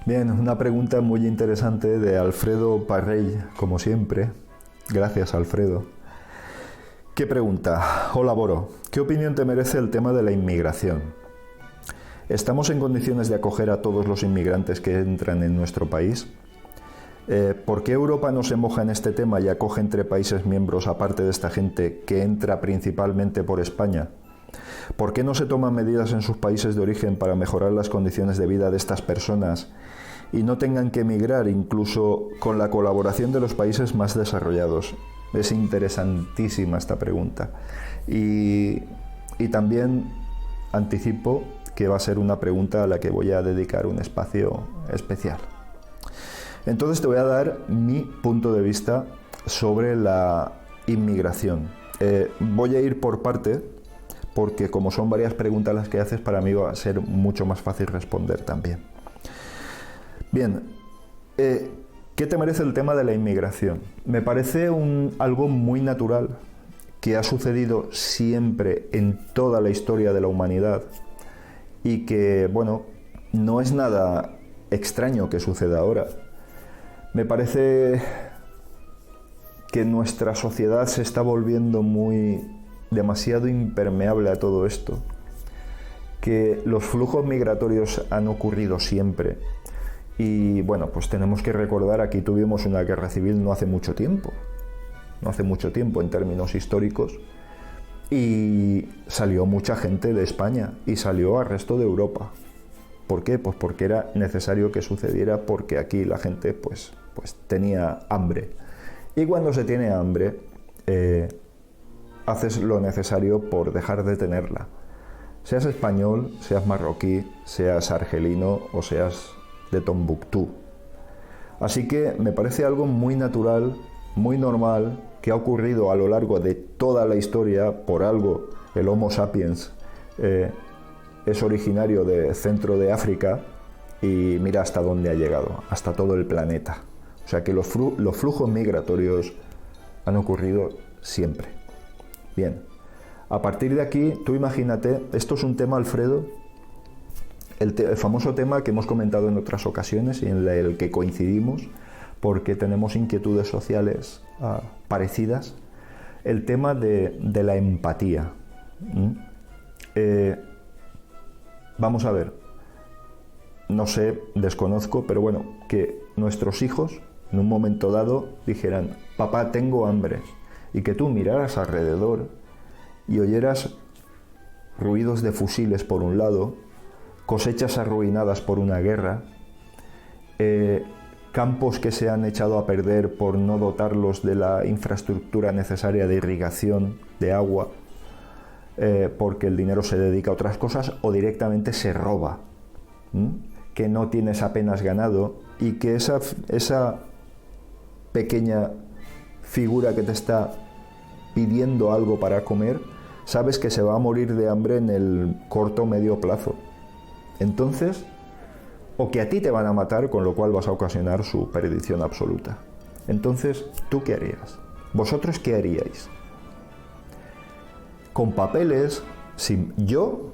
Bien, una pregunta muy interesante de Alfredo Parrell, como siempre. Gracias, Alfredo. ¿Qué pregunta? Hola, Boro. ¿Qué opinión te merece el tema de la inmigración? ¿Estamos en condiciones de acoger a todos los inmigrantes que entran en nuestro país? ¿Por qué Europa no se moja en este tema y acoge entre países miembros, aparte de esta gente que entra principalmente por España? ¿Por qué no se toman medidas en sus países de origen para mejorar las condiciones de vida de estas personas y no tengan que emigrar, incluso con la colaboración de los países más desarrollados? Es interesantísima esta pregunta. Y también anticipo que va a ser una pregunta a la que voy a dedicar un espacio especial. Entonces te voy a dar mi punto de vista sobre la inmigración. Voy a ir por parte, porque como son varias preguntas las que haces, para mí va a ser mucho más fácil responder también. Bien, ¿qué te merece el tema de la inmigración? Me parece algo muy natural que ha sucedido siempre en toda la historia de la humanidad y que, bueno, no es nada extraño que suceda ahora. Me parece que nuestra sociedad se está volviendo demasiado impermeable a todo esto, que los flujos migratorios han ocurrido siempre y bueno, pues tenemos que recordar, aquí tuvimos una guerra civil no hace mucho tiempo en términos históricos, y salió mucha gente de España y salió al resto de Europa. ¿Por qué? Pues porque era necesario que sucediera, porque aquí la gente pues tenía hambre. Y cuando se tiene hambre, haces lo necesario por dejar de tenerla. Seas español, seas marroquí, seas argelino o seas de Tombuctú. Así que me parece algo muy natural, muy normal, que ha ocurrido a lo largo de toda la historia. Por algo el Homo sapiens es originario del centro de África y mira hasta dónde ha llegado, hasta todo el planeta. O sea que los flujos migratorios han ocurrido siempre. Bien, a partir de aquí, tú imagínate, esto es un tema, Alfredo, el famoso tema que hemos comentado en otras ocasiones y en el que coincidimos porque tenemos inquietudes sociales parecidas, el tema de la empatía. Vamos a ver, no sé, desconozco, pero bueno, que nuestros hijos en un momento dado dijeran: papá, tengo hambre, y que tú miraras alrededor y oyeras ruidos de fusiles por un lado, cosechas arruinadas por una guerra, campos que se han echado a perder por no dotarlos de la infraestructura necesaria de irrigación, de agua, porque el dinero se dedica a otras cosas o directamente se roba, que no tienes apenas ganado y que esa pequeña figura que te está pidiendo algo para comer, sabes que se va a morir de hambre en el corto o medio plazo. Entonces, o que a ti te van a matar, con lo cual vas a ocasionar su perdición absoluta. Entonces, ¿tú qué harías? ¿Vosotros qué haríais? Con papeles, yo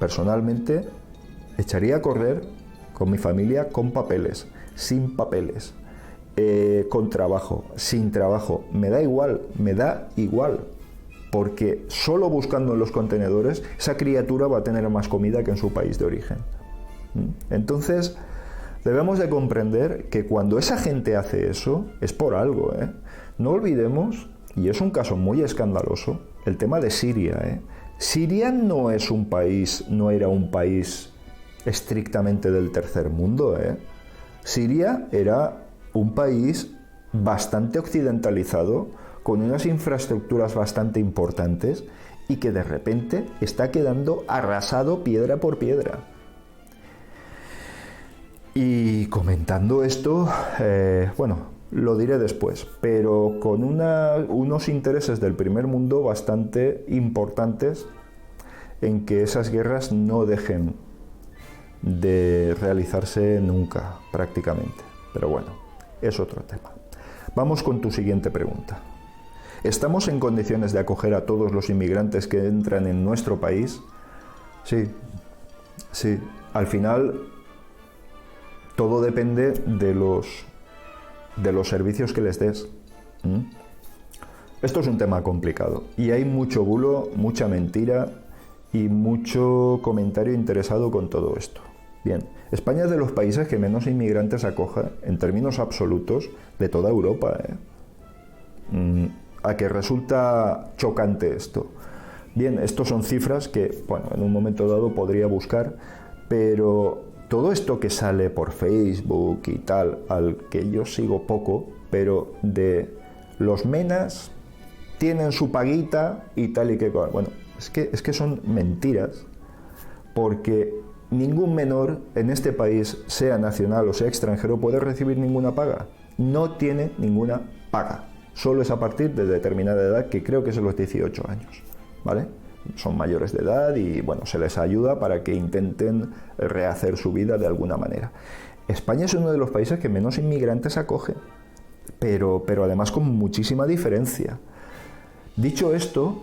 personalmente echaría a correr con mi familia con papeles, sin papeles, con trabajo, sin trabajo, me da igual, porque solo buscando en los contenedores esa criatura va a tener más comida que en su país de origen. Entonces, debemos de comprender que cuando esa gente hace eso, es por algo, No olvidemos, y es un caso muy escandaloso, el tema de Siria, Siria no era un país estrictamente del tercer mundo, Siria era un país bastante occidentalizado, con unas infraestructuras bastante importantes y que de repente está quedando arrasado piedra por piedra. Y comentando esto, lo diré después, pero con unos intereses del primer mundo bastante importantes en que esas guerras no dejen de realizarse nunca, prácticamente. Pero bueno, es otro tema. Vamos con tu siguiente pregunta. ¿Estamos en condiciones de acoger a todos los inmigrantes que entran en nuestro país? Sí. Al final, todo depende de los servicios que les des. Esto es un tema complicado y hay mucho bulo, mucha mentira y mucho comentario interesado con todo esto. Bien, España es de los países que menos inmigrantes acoge en términos absolutos de toda Europa. ¿A que resulta chocante esto? Bien, estos son cifras que, bueno, en un momento dado podría buscar, pero todo esto que sale por Facebook y tal, al que yo sigo poco, pero de los menas tienen su paguita y tal y que... Bueno, es que son mentiras, porque ningún menor en este país, sea nacional o sea extranjero, puede recibir ninguna paga. No tiene ninguna paga. Solo es a partir de determinada edad, que creo que son los 18 años, ¿vale? Son mayores de edad y, bueno, se les ayuda para que intenten rehacer su vida de alguna manera. España es uno de los países que menos inmigrantes acoge, pero además con muchísima diferencia. Dicho esto,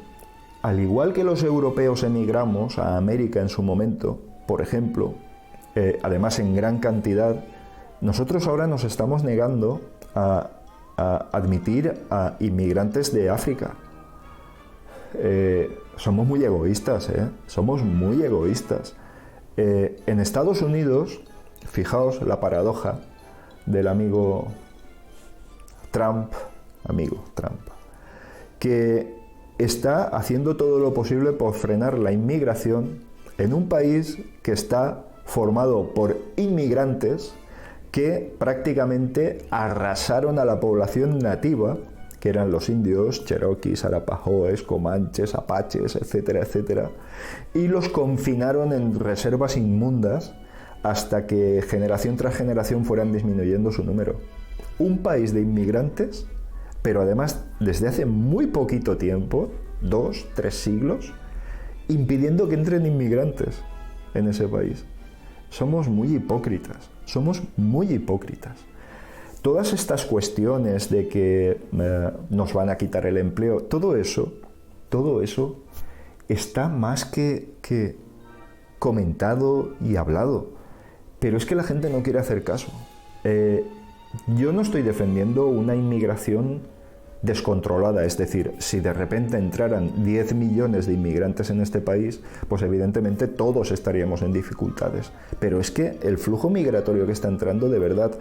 al igual que los europeos emigramos a América en su momento, por ejemplo, además en gran cantidad, nosotros ahora nos estamos negando a admitir a inmigrantes de África. Somos muy egoístas, somos muy egoístas. En Estados Unidos, fijaos la paradoja del amigo Trump, que está haciendo todo lo posible por frenar la inmigración en un país que está formado por inmigrantes que prácticamente arrasaron a la población nativa, que eran los indios, cherokees, arapahoes, comanches, apaches, etcétera, etcétera, y los confinaron en reservas inmundas hasta que generación tras generación fueran disminuyendo su número. Un país de inmigrantes, pero además desde hace muy poquito tiempo, 2, 3 siglos, impidiendo que entren inmigrantes en ese país. Somos muy hipócritas. Todas estas cuestiones de que nos van a quitar el empleo, todo eso está más que comentado y hablado. Pero es que la gente no quiere hacer caso. Yo no estoy defendiendo una inmigración descontrolada, es decir, si de repente entraran 10 millones de inmigrantes en este país, pues evidentemente todos estaríamos en dificultades. Pero es que el flujo migratorio que está entrando, de verdad,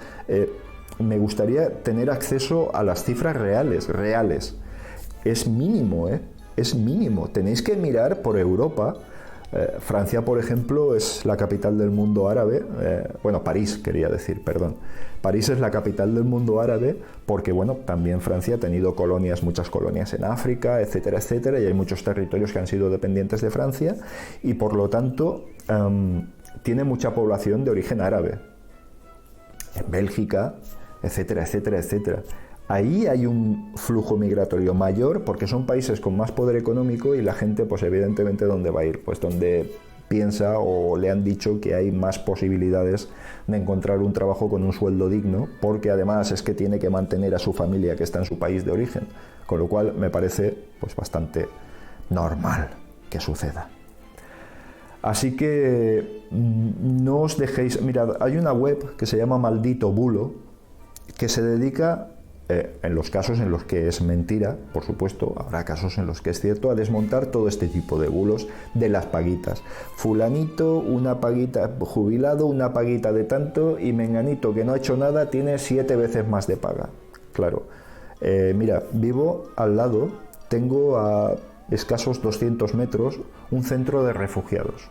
me gustaría tener acceso a las cifras reales. Es mínimo, es mínimo. Tenéis que mirar por Europa. Francia, por ejemplo, es la capital del mundo árabe. París, quería decir, perdón. París es la capital del mundo árabe porque, bueno, también Francia ha tenido muchas colonias en África, etcétera, etcétera, y hay muchos territorios que han sido dependientes de Francia y, por lo tanto, tiene mucha población de origen árabe. En Bélgica, etcétera, etcétera, etcétera. Ahí hay un flujo migratorio mayor porque son países con más poder económico y la gente, pues evidentemente, ¿dónde va a ir? Pues donde piensa o le han dicho que hay más posibilidades de encontrar un trabajo con un sueldo digno, porque además es que tiene que mantener a su familia que está en su país de origen, con lo cual me parece pues bastante normal que suceda. Así que no os dejéis... Mirad, hay una web que se llama Maldito Bulo que se dedica... en los casos en los que es mentira, por supuesto, habrá casos en los que es cierto, a desmontar todo este tipo de bulos de las paguitas. Fulanito, una paguita, jubilado, una paguita de tanto, y menganito, que no ha hecho nada, tiene 7 veces más de paga. Claro, mira, vivo al lado, tengo a escasos 200 metros un centro de refugiados.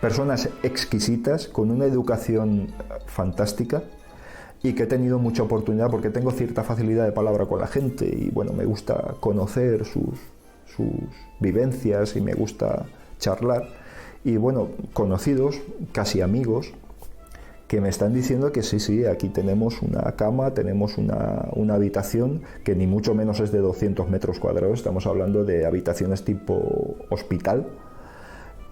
Personas exquisitas, con una educación fantástica, y que he tenido mucha oportunidad porque tengo cierta facilidad de palabra con la gente y, bueno, me gusta conocer sus vivencias y me gusta charlar. Y, bueno, conocidos, casi amigos, que me están diciendo que sí, aquí tenemos una cama, tenemos una habitación que ni mucho menos es de 200 metros cuadrados, estamos hablando de habitaciones tipo hospital.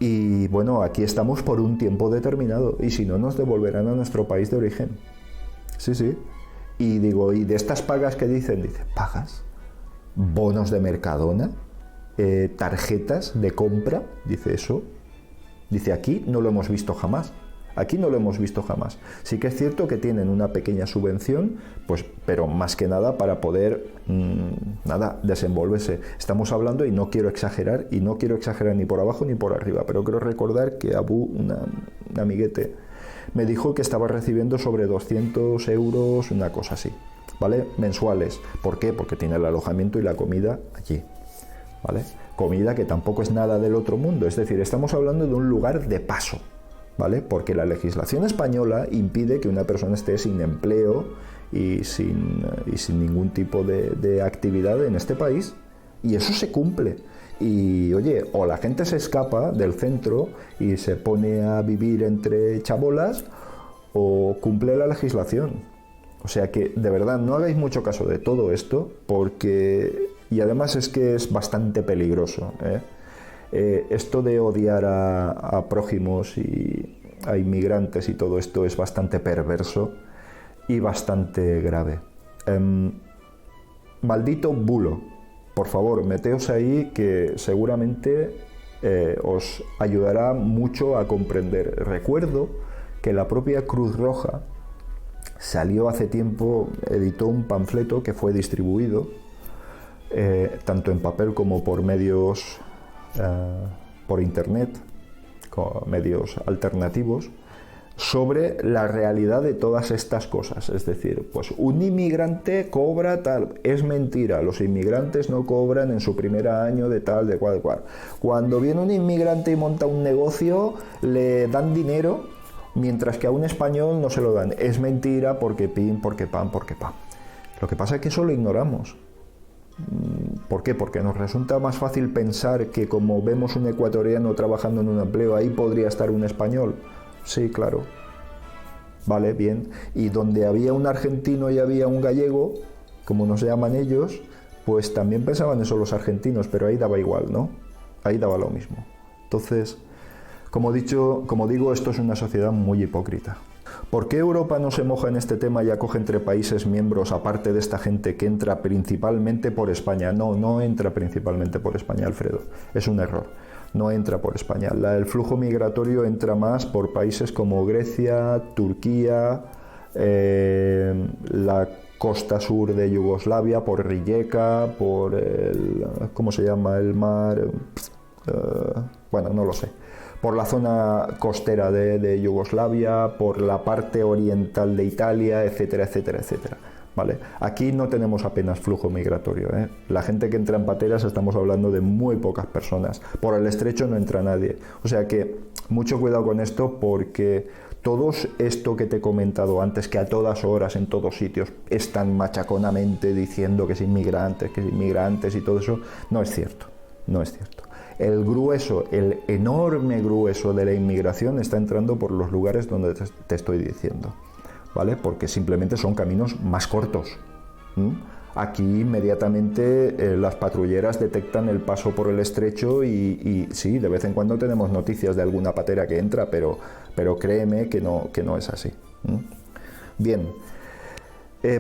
Y, bueno, aquí estamos por un tiempo determinado y si no nos devolverán a nuestro país de origen. Sí. Y digo, ¿y de estas pagas que dicen? Dice, ¿pagas? ¿Bonos de Mercadona? ¿Tarjetas de compra? Dice, eso. Dice, aquí no lo hemos visto jamás. Aquí no lo hemos visto jamás. Sí que es cierto que tienen una pequeña subvención, pues, pero más que nada para poder desenvolverse. Estamos hablando, y no quiero exagerar ni por abajo ni por arriba, pero quiero recordar que Abu, un amiguete, me dijo que estaba recibiendo sobre 200 euros, una cosa así, ¿vale? Mensuales. ¿Por qué? Porque tiene el alojamiento y la comida allí, ¿vale? Comida que tampoco es nada del otro mundo, es decir, estamos hablando de un lugar de paso, ¿vale? Porque la legislación española impide que una persona esté sin empleo y sin ningún tipo de actividad en este país, y eso se cumple. Y oye, o la gente se escapa del centro y se pone a vivir entre chabolas, o cumple la legislación. O sea que, de verdad, no hagáis mucho caso de todo esto, porque... Y además es que es bastante peligroso, ¿eh? Esto de odiar a prójimos y a inmigrantes y todo esto es bastante perverso y bastante grave. Maldito bulo. Por favor, meteos ahí, que seguramente os ayudará mucho a comprender. Recuerdo que la propia Cruz Roja salió hace tiempo, editó un panfleto que fue distribuido tanto en papel como por medios por internet, con medios alternativos, sobre la realidad de todas estas cosas. Es decir, pues un inmigrante cobra tal. Es mentira, los inmigrantes no cobran en su primer año de tal, de cual. Cuando viene un inmigrante y monta un negocio, le dan dinero, mientras que a un español no se lo dan. Es mentira, porque pin, porque pan, porque pam. Lo que pasa es que eso lo ignoramos. ¿Por qué? Porque nos resulta más fácil pensar que, como vemos un ecuatoriano trabajando en un empleo, ahí podría estar un español. Sí, claro. Vale, bien. Y donde había un argentino y había un gallego, como nos llaman ellos, pues también pensaban eso los argentinos, pero ahí daba igual, ¿no? Ahí daba lo mismo. Entonces, como digo, esto es una sociedad muy hipócrita. ¿Por qué Europa no se moja en este tema y acoge entre países miembros, aparte de esta gente que entra principalmente por España? No entra principalmente por España, Alfredo. Es un error. No entra por España. El flujo migratorio entra más por países como Grecia, Turquía, la costa sur de Yugoslavia, por Rijeka, por ¿cómo se llama? El mar... bueno, no lo sé. Por la zona costera de Yugoslavia, por la parte oriental de Italia, etcétera, etcétera, etcétera. ¿Vale? Aquí no tenemos apenas flujo migratorio, ¿eh? La gente que entra en pateras, estamos hablando de muy pocas personas. Por el estrecho no entra nadie. O sea que mucho cuidado con esto, porque todo esto que te he comentado antes, que a todas horas, en todos sitios, están machaconamente diciendo que es inmigrantes y todo eso, no es cierto. No es cierto. El grueso, el enorme grueso de la inmigración está entrando por los lugares donde te estoy diciendo, ¿vale? Porque simplemente son caminos más cortos. Aquí inmediatamente las patrulleras detectan el paso por el estrecho y sí, de vez en cuando tenemos noticias de alguna patera que entra, pero créeme que no es así. Bien.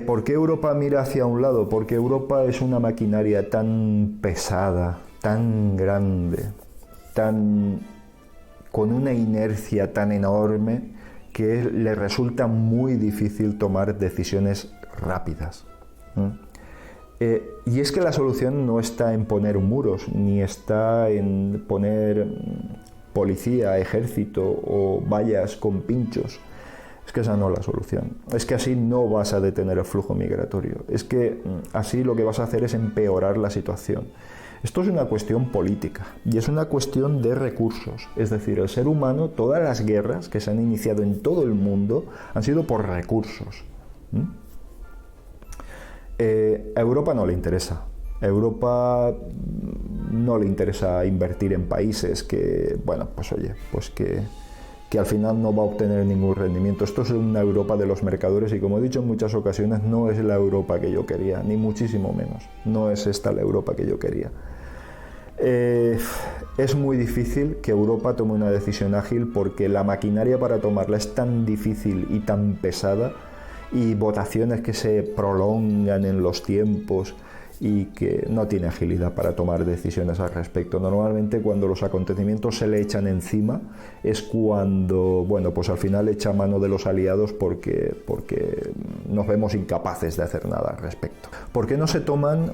¿Por qué Europa mira hacia un lado? Porque Europa es una maquinaria tan pesada, tan grande, con una inercia tan enorme, que le resulta muy difícil tomar decisiones rápidas. Y es que la solución no está en poner muros, ni está en poner policía, ejército o vallas con pinchos. Es que esa no es la solución. Es que así no vas a detener el flujo migratorio. Es que así lo que vas a hacer es empeorar la situación. Esto es una cuestión política y es una cuestión de recursos. Es decir, el ser humano, todas las guerras que se han iniciado en todo el mundo han sido por recursos. A Europa no le interesa. A Europa no le interesa invertir en países que, bueno, pues oye, pues que al final no va a obtener ningún rendimiento. Esto es una Europa de los mercaderes y, como he dicho en muchas ocasiones, no es la Europa que yo quería, ni muchísimo menos. No es esta la Europa que yo quería. Es muy difícil que Europa tome una decisión ágil, porque la maquinaria para tomarla es tan difícil y tan pesada, y votaciones que se prolongan en los tiempos, y que no tiene agilidad para tomar decisiones al respecto. Normalmente cuando los acontecimientos se le echan encima es cuando, bueno, pues al final echa mano de los aliados porque nos vemos incapaces de hacer nada al respecto. ¿Por qué no se toman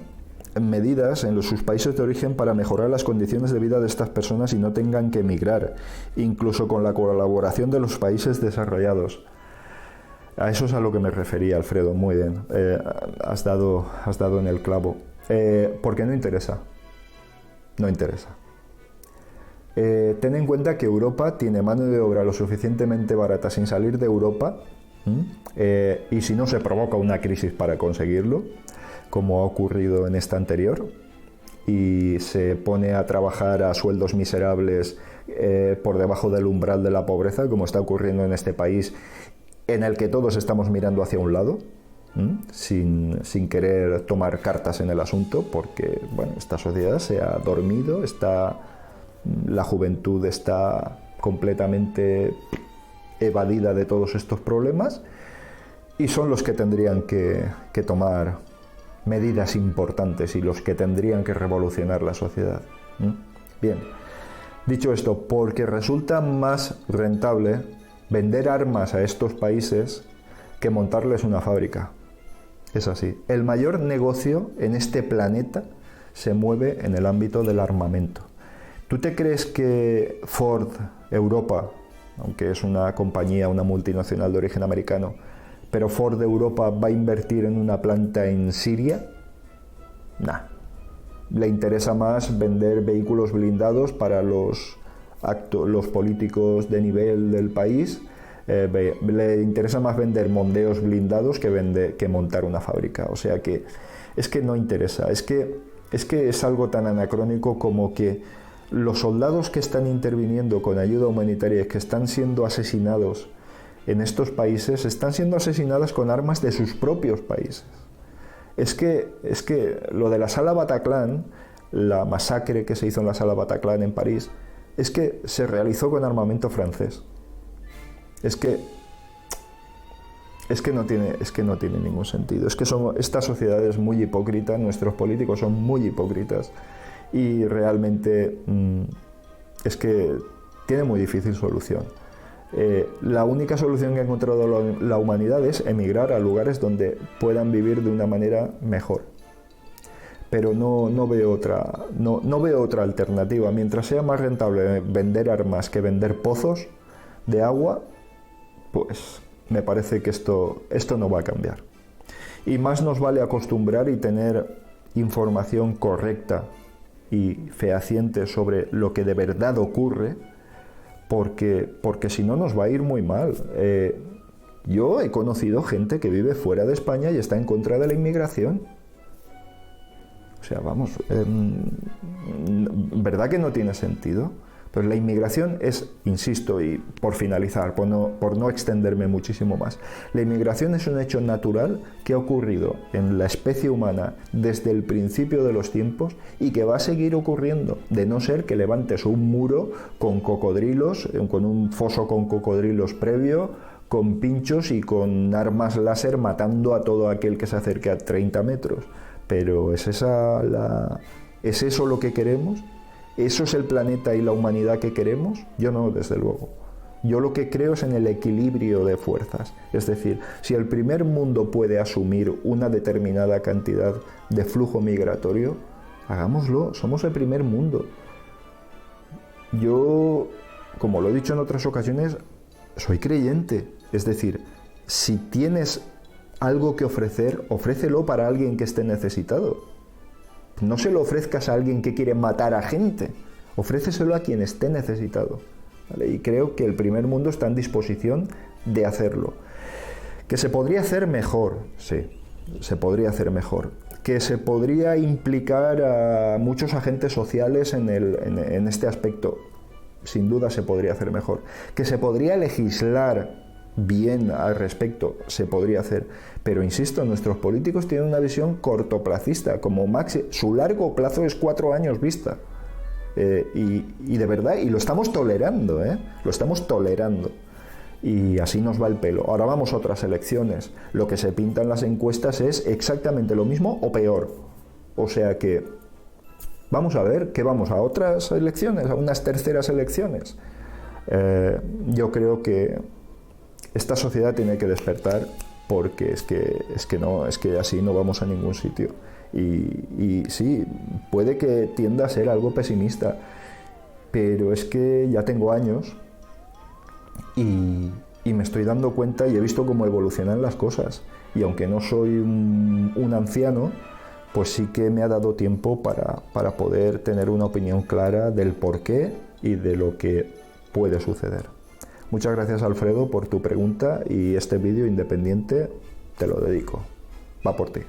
medidas en sus países de origen para mejorar las condiciones de vida de estas personas y no tengan que emigrar, incluso con la colaboración de los países desarrollados? A eso es a lo que me refería, Alfredo. Muy bien, has dado en el clavo. Porque no interesa. No interesa. Ten en cuenta que Europa tiene mano de obra lo suficientemente barata sin salir de Europa, y si no se provoca una crisis para conseguirlo, como ha ocurrido en esta anterior, y se pone a trabajar a sueldos miserables por debajo del umbral de la pobreza, como está ocurriendo en este país, en el que todos estamos mirando hacia un lado, sin querer tomar cartas en el asunto, porque bueno, esta sociedad se ha dormido, la juventud está completamente evadida de todos estos problemas, y son los que tendrían que tomar medidas importantes y los que tendrían que revolucionar la sociedad. Bien, dicho esto, porque resulta más rentable vender armas a estos países que montarles una fábrica. Es así. El mayor negocio en este planeta se mueve en el ámbito del armamento. ¿Tú te crees que Ford Europa, aunque es una compañía, una multinacional de origen americano, pero Ford Europa va a invertir en una planta en Siria? Nah. Le interesa más vender vehículos blindados para los políticos de nivel del país. Le interesa más vender mondeos blindados que montar una fábrica. O sea que es que no interesa. Es que es algo tan anacrónico como que los soldados que están interviniendo con ayuda humanitaria y que están siendo asesinados en estos países están siendo asesinados con armas de sus propios países. Es que lo de la Sala Bataclan, la masacre que se hizo en la Sala Bataclan en París, es que se realizó con armamento francés. Es que no tiene ningún sentido. Es que esta sociedad es muy hipócrita, nuestros políticos son muy hipócritas y realmente es que tiene muy difícil solución. La única solución que ha encontrado la humanidad es emigrar a lugares donde puedan vivir de una manera mejor. Pero no veo otra alternativa. Mientras sea más rentable vender armas que vender pozos de agua, pues me parece que esto no va a cambiar. Y más nos vale acostumbrar y tener información correcta y fehaciente sobre lo que de verdad ocurre, porque si no nos va a ir muy mal. Yo he conocido gente que vive fuera de España y está en contra de la inmigración. O sea, vamos, ¿verdad que no tiene sentido? Pues la inmigración es, insisto, y por finalizar, por no extenderme muchísimo más, la inmigración es un hecho natural que ha ocurrido en la especie humana desde el principio de los tiempos y que va a seguir ocurriendo, de no ser que levantes un muro con cocodrilos, con un foso con cocodrilos previo, con pinchos y con armas láser matando a todo aquel que se acerque a 30 metros. Pero ¿es eso lo que queremos? ¿Eso es el planeta y la humanidad que queremos? Yo no, desde luego. Yo lo que creo es en el equilibrio de fuerzas. Es decir, si el primer mundo puede asumir una determinada cantidad de flujo migratorio, hagámoslo, somos el primer mundo. Yo, como lo he dicho en otras ocasiones, soy creyente. Es decir, si tienes algo que ofrecer, ofrécelo para alguien que esté necesitado. No se lo ofrezcas a alguien que quiere matar a gente, ofréceselo a quien esté necesitado, ¿vale? Y creo que el primer mundo está en disposición de hacerlo. ¿Que se podría hacer mejor? Sí, se podría hacer mejor. ¿Que se podría implicar a muchos agentes sociales en este aspecto? Sin duda se podría hacer mejor. ¿Que se podría legislar bien al respecto? Se podría hacer, pero insisto, nuestros políticos tienen una visión cortoplacista, como máximo, su largo plazo es 4 años vista, y de verdad, y lo estamos tolerando, lo estamos tolerando, y así nos va el pelo. Ahora vamos a otras elecciones, lo que se pinta en las encuestas es exactamente lo mismo o peor, O sea que vamos a ver, que vamos a otras elecciones, a unas terceras elecciones. Yo creo que esta sociedad tiene que despertar, porque es que así no vamos a ningún sitio. Y sí, puede que tienda a ser algo pesimista, pero es que ya tengo años y me estoy dando cuenta y he visto cómo evolucionan las cosas. Y aunque no soy un anciano, pues sí que me ha dado tiempo para poder tener una opinión clara del porqué y de lo que puede suceder. Muchas gracias, Alfredo, por tu pregunta, y este vídeo independiente te lo dedico. Va por ti.